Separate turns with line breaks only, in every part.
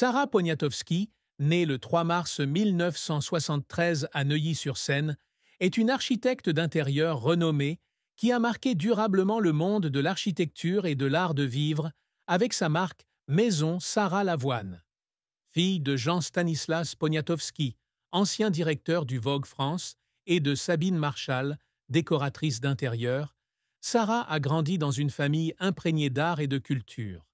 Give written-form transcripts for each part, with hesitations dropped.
Sarah Poniatowski, née le 3 mars 1973 à Neuilly-sur-Seine, est une architecte d'intérieur renommée qui a marqué durablement le monde de l'architecture et de l'art de vivre avec sa marque Maison Sarah Lavoine. Fille de Jean Stanislas Poniatowski, ancien directeur du Vogue France, et de Sabine Marchal, décoratrice d'intérieur, Sarah a grandi dans une famille imprégnée d'art et de culture.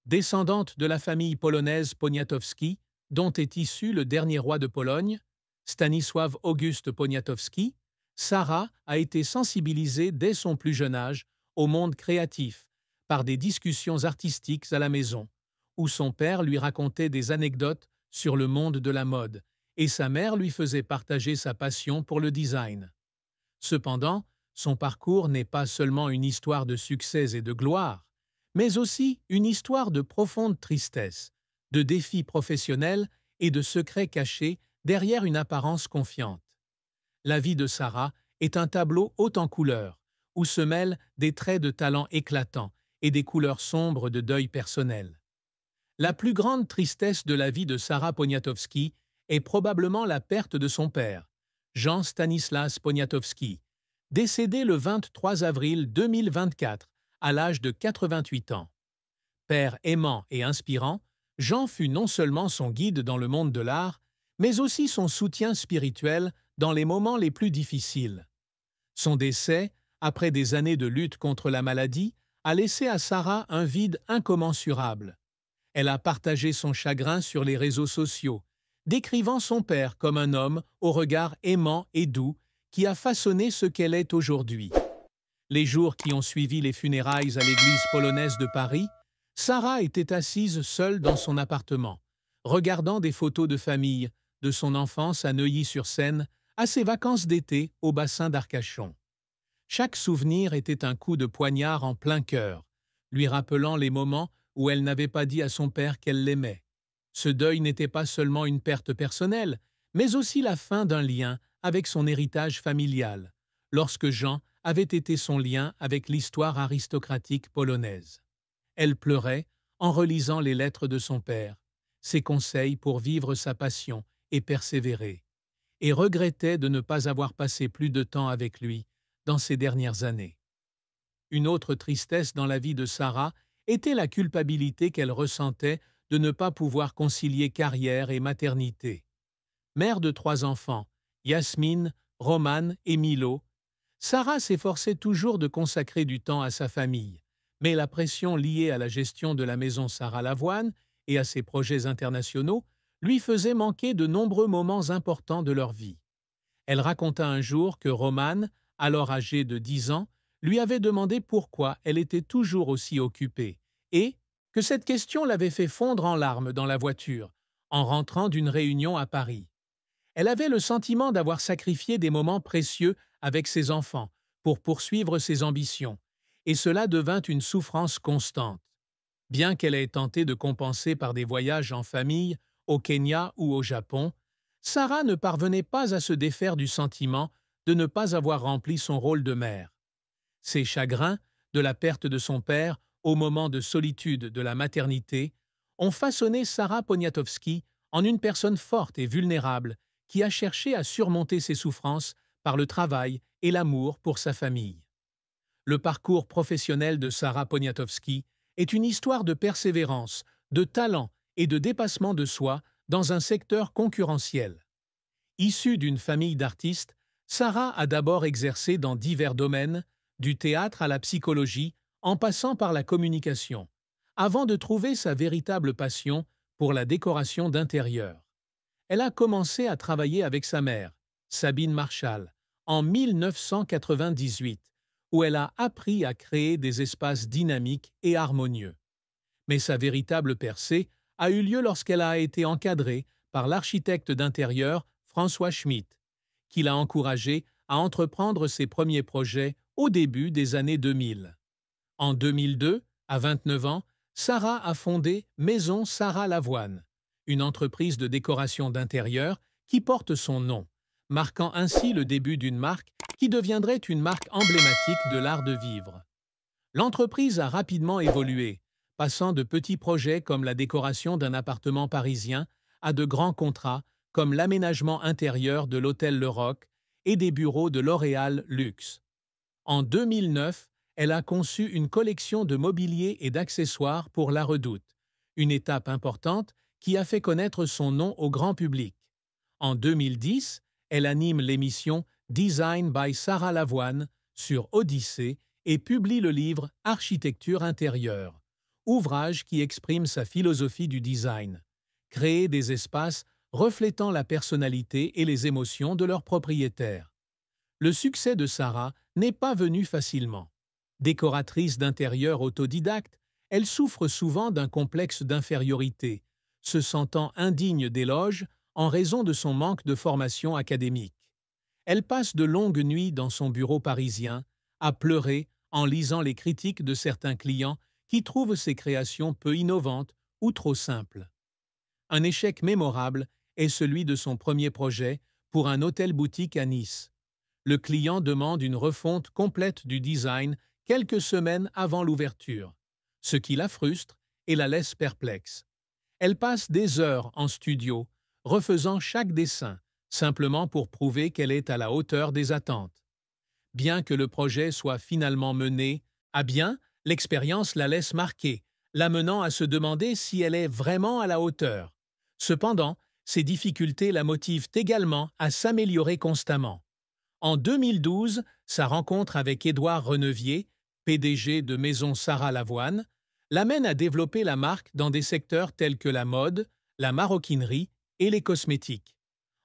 Descendante de la famille polonaise Poniatowski, dont est issu le dernier roi de Pologne, Stanisław Auguste Poniatowski, Sarah a été sensibilisée dès son plus jeune âge au monde créatif par des discussions artistiques à la maison, où son père lui racontait des anecdotes sur le monde de la mode et sa mère lui faisait partager sa passion pour le design. Cependant, son parcours n'est pas seulement une histoire de succès et de gloire, mais aussi une histoire de profonde tristesse, de défis professionnels et de secrets cachés derrière une apparence confiante. La vie de Sarah est un tableau haut en couleurs, où se mêlent des traits de talent éclatants et des couleurs sombres de deuil personnel. La plus grande tristesse de la vie de Sarah Poniatowski est probablement la perte de son père, Jean Stanislas Poniatowski, décédé le 23 avril 2024 à l'âge de 88 ans. Père aimant et inspirant, Jean fut non seulement son guide dans le monde de l'art, mais aussi son soutien spirituel dans les moments les plus difficiles. Son décès, après des années de lutte contre la maladie, a laissé à Sarah un vide incommensurable. Elle a partagé son chagrin sur les réseaux sociaux, décrivant son père comme un homme au regard aimant et doux qui a façonné ce qu'elle est aujourd'hui. Les jours qui ont suivi les funérailles à l'église polonaise de Paris, Sarah était assise seule dans son appartement, regardant des photos de famille, de son enfance à Neuilly-sur-Seine à ses vacances d'été au bassin d'Arcachon. Chaque souvenir était un coup de poignard en plein cœur, lui rappelant les moments où elle n'avait pas dit à son père qu'elle l'aimait. Ce deuil n'était pas seulement une perte personnelle, mais aussi la fin d'un lien avec son héritage familial, lorsque Jean avait été son lien avec l'histoire aristocratique polonaise. Elle pleurait en relisant les lettres de son père, ses conseils pour vivre sa passion et persévérer, et regrettait de ne pas avoir passé plus de temps avec lui dans ces dernières années. Une autre tristesse dans la vie de Sarah était la culpabilité qu'elle ressentait de ne pas pouvoir concilier carrière et maternité. Mère de 3 enfants, Yasmine, Roman et Milo, Sarah s'efforçait toujours de consacrer du temps à sa famille, mais la pression liée à la gestion de la maison Sarah Lavoine et à ses projets internationaux lui faisait manquer de nombreux moments importants de leur vie. Elle raconta un jour que Roman, alors âgé de 10 ans, lui avait demandé pourquoi elle était toujours aussi occupée et que cette question l'avait fait fondre en larmes dans la voiture, en rentrant d'une réunion à Paris. Elle avait le sentiment d'avoir sacrifié des moments précieux avec ses enfants pour poursuivre ses ambitions, et cela devint une souffrance constante. Bien qu'elle ait tenté de compenser par des voyages en famille, au Kenya ou au Japon, Sarah ne parvenait pas à se défaire du sentiment de ne pas avoir rempli son rôle de mère. Ses chagrins, de la perte de son père au moment de solitude de la maternité, ont façonné Sarah Poniatowski en une personne forte et vulnérable qui a cherché à surmonter ses souffrances par le travail et l'amour pour sa famille. Le parcours professionnel de Sarah Poniatowski est une histoire de persévérance, de talent et de dépassement de soi dans un secteur concurrentiel. Issue d'une famille d'artistes, Sarah a d'abord exercé dans divers domaines, du théâtre à la psychologie, en passant par la communication, avant de trouver sa véritable passion pour la décoration d'intérieur. Elle a commencé à travailler avec sa mère, Sabine Marchal, en 1998, où elle a appris à créer des espaces dynamiques et harmonieux. Mais sa véritable percée a eu lieu lorsqu'elle a été encadrée par l'architecte d'intérieur François Schmitt, qui l'a encouragée à entreprendre ses premiers projets au début des années 2000. En 2002, à 29 ans, Sarah a fondé Maison Sarah Lavoine, une entreprise de décoration d'intérieur qui porte son nom, marquant ainsi le début d'une marque qui deviendrait une marque emblématique de l'art de vivre. L'entreprise a rapidement évolué, passant de petits projets comme la décoration d'un appartement parisien à de grands contrats comme l'aménagement intérieur de l'hôtel Le Roc et des bureaux de L'Oréal Luxe. En 2009, elle a conçu une collection de mobilier et d'accessoires pour La Redoute, une étape importante qui a fait connaître son nom au grand public. En 2010, elle anime l'émission Design by Sarah Lavoine sur Odyssée et publie le livre Architecture intérieure, ouvrage qui exprime sa philosophie du design, créer des espaces reflétant la personnalité et les émotions de leurs propriétaires. Le succès de Sarah n'est pas venu facilement. Décoratrice d'intérieur autodidacte, elle souffre souvent d'un complexe d'infériorité, se sentant indigne d'éloges en raison de son manque de formation académique. Elle passe de longues nuits dans son bureau parisien, à pleurer en lisant les critiques de certains clients qui trouvent ses créations peu innovantes ou trop simples. Un échec mémorable est celui de son premier projet pour un hôtel-boutique à Nice. Le client demande une refonte complète du design quelques semaines avant l'ouverture, ce qui la frustre et la laisse perplexe. Elle passe des heures en studio, refaisant chaque dessin, simplement pour prouver qu'elle est à la hauteur des attentes. Bien que le projet soit finalement mené à bien, l'expérience la laisse marquée, l'amenant à se demander si elle est vraiment à la hauteur. Cependant, ces difficultés la motivent également à s'améliorer constamment. En 2012, sa rencontre avec Édouard Renevier, PDG de Maison Sarah Lavoine, l'amène à développer la marque dans des secteurs tels que la mode, la maroquinerie et les cosmétiques.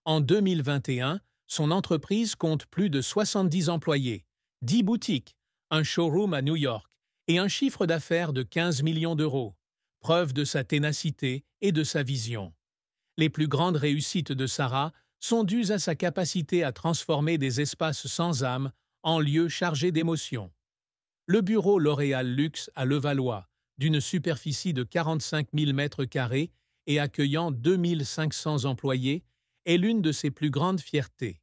En 2021, son entreprise compte plus de 70 employés, 10 boutiques, un showroom à New York et un chiffre d'affaires de 15 millions d'euros, preuve de sa ténacité et de sa vision. Les plus grandes réussites de Sarah sont dues à sa capacité à transformer des espaces sans âme en lieux chargés d'émotions. Le bureau L'Oréal Luxe à Levallois, d'une superficie de 45 000 m² et accueillant 2 500 employés, est l'une de ses plus grandes fiertés.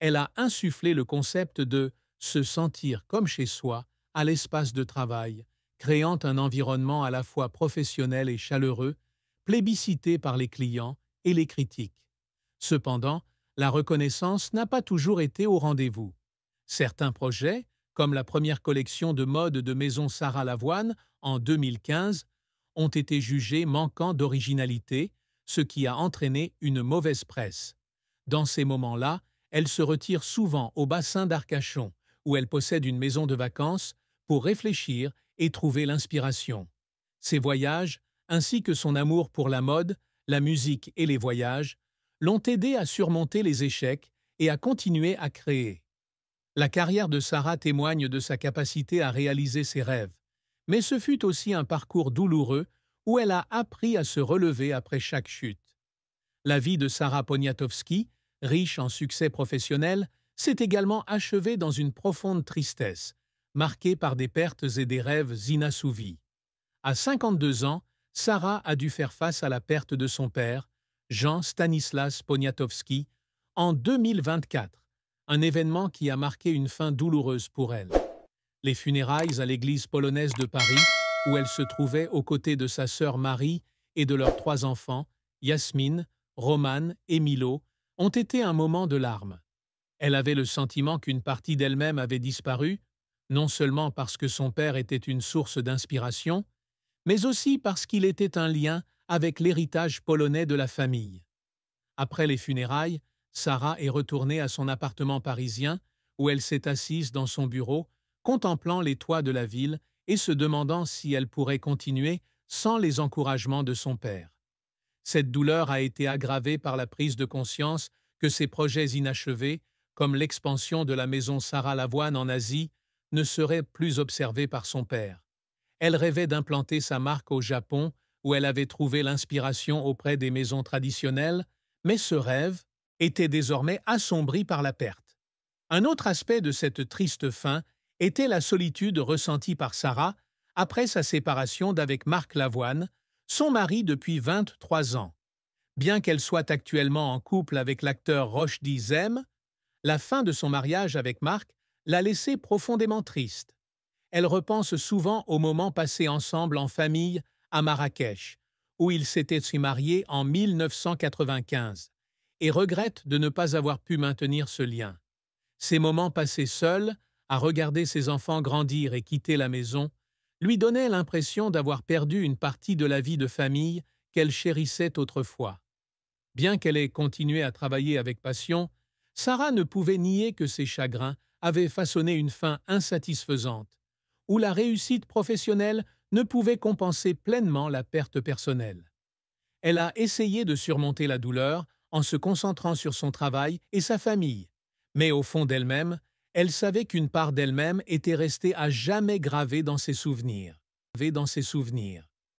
Elle a insufflé le concept de « se sentir comme chez soi » à l'espace de travail, créant un environnement à la fois professionnel et chaleureux, plébiscité par les clients et les critiques. Cependant, la reconnaissance n'a pas toujours été au rendez-vous. Certains projets, comme la première collection de mode de Maison Sarah Lavoine en 2015, ont été jugés manquant d'originalité, ce qui a entraîné une mauvaise presse. Dans ces moments-là, elle se retire souvent au bassin d'Arcachon, où elle possède une maison de vacances, pour réfléchir et trouver l'inspiration. Ses voyages, ainsi que son amour pour la mode, la musique et les voyages, l'ont aidé à surmonter les échecs et à continuer à créer. La carrière de Sarah témoigne de sa capacité à réaliser ses rêves, mais ce fut aussi un parcours douloureux où elle a appris à se relever après chaque chute. La vie de Sarah Poniatowski, riche en succès professionnel, s'est également achevée dans une profonde tristesse, marquée par des pertes et des rêves inassouvis. À 52 ans, Sarah a dû faire face à la perte de son père, Jean Stanislas Poniatowski, en 2024, un événement qui a marqué une fin douloureuse pour elle. Les funérailles à l'église polonaise de Paris, où elle se trouvait aux côtés de sa sœur Marie et de leurs 3 enfants, Yasmine, Romane et Milo, ont été un moment de larmes. Elle avait le sentiment qu'une partie d'elle-même avait disparu, non seulement parce que son père était une source d'inspiration, mais aussi parce qu'il était un lien avec l'héritage polonais de la famille. Après les funérailles, Sarah est retournée à son appartement parisien, où elle s'est assise dans son bureau, contemplant les toits de la ville et se demandant si elle pourrait continuer sans les encouragements de son père. Cette douleur a été aggravée par la prise de conscience que ses projets inachevés, comme l'expansion de la maison Sarah Lavoine en Asie, ne seraient plus observés par son père. Elle rêvait d'implanter sa marque au Japon, où elle avait trouvé l'inspiration auprès des maisons traditionnelles, mais ce rêve était désormais assombri par la perte. Un autre aspect de cette triste fin était la solitude ressentie par Sarah après sa séparation d'avec Marc Lavoine, son mari depuis 23 ans. Bien qu'elle soit actuellement en couple avec l'acteur Rochdy Zem, la fin de son mariage avec Marc l'a laissée profondément triste. elle repense souvent aux moments passés ensemble en famille à Marrakech, où ils s'étaient mariés en 1995, et regrette de ne pas avoir pu maintenir ce lien. Ces moments passés seuls, à regarder ses enfants grandir et quitter la maison, lui donnaient l'impression d'avoir perdu une partie de la vie de famille qu'elle chérissait autrefois. Bien qu'elle ait continué à travailler avec passion, Sarah ne pouvait nier que ses chagrins avaient façonné une fin insatisfaisante, où la réussite professionnelle ne pouvait compenser pleinement la perte personnelle. Elle a essayé de surmonter la douleur en se concentrant sur son travail et sa famille, mais au fond d'elle-même, elle savait qu'une part d'elle-même était restée à jamais gravée dans ses souvenirs.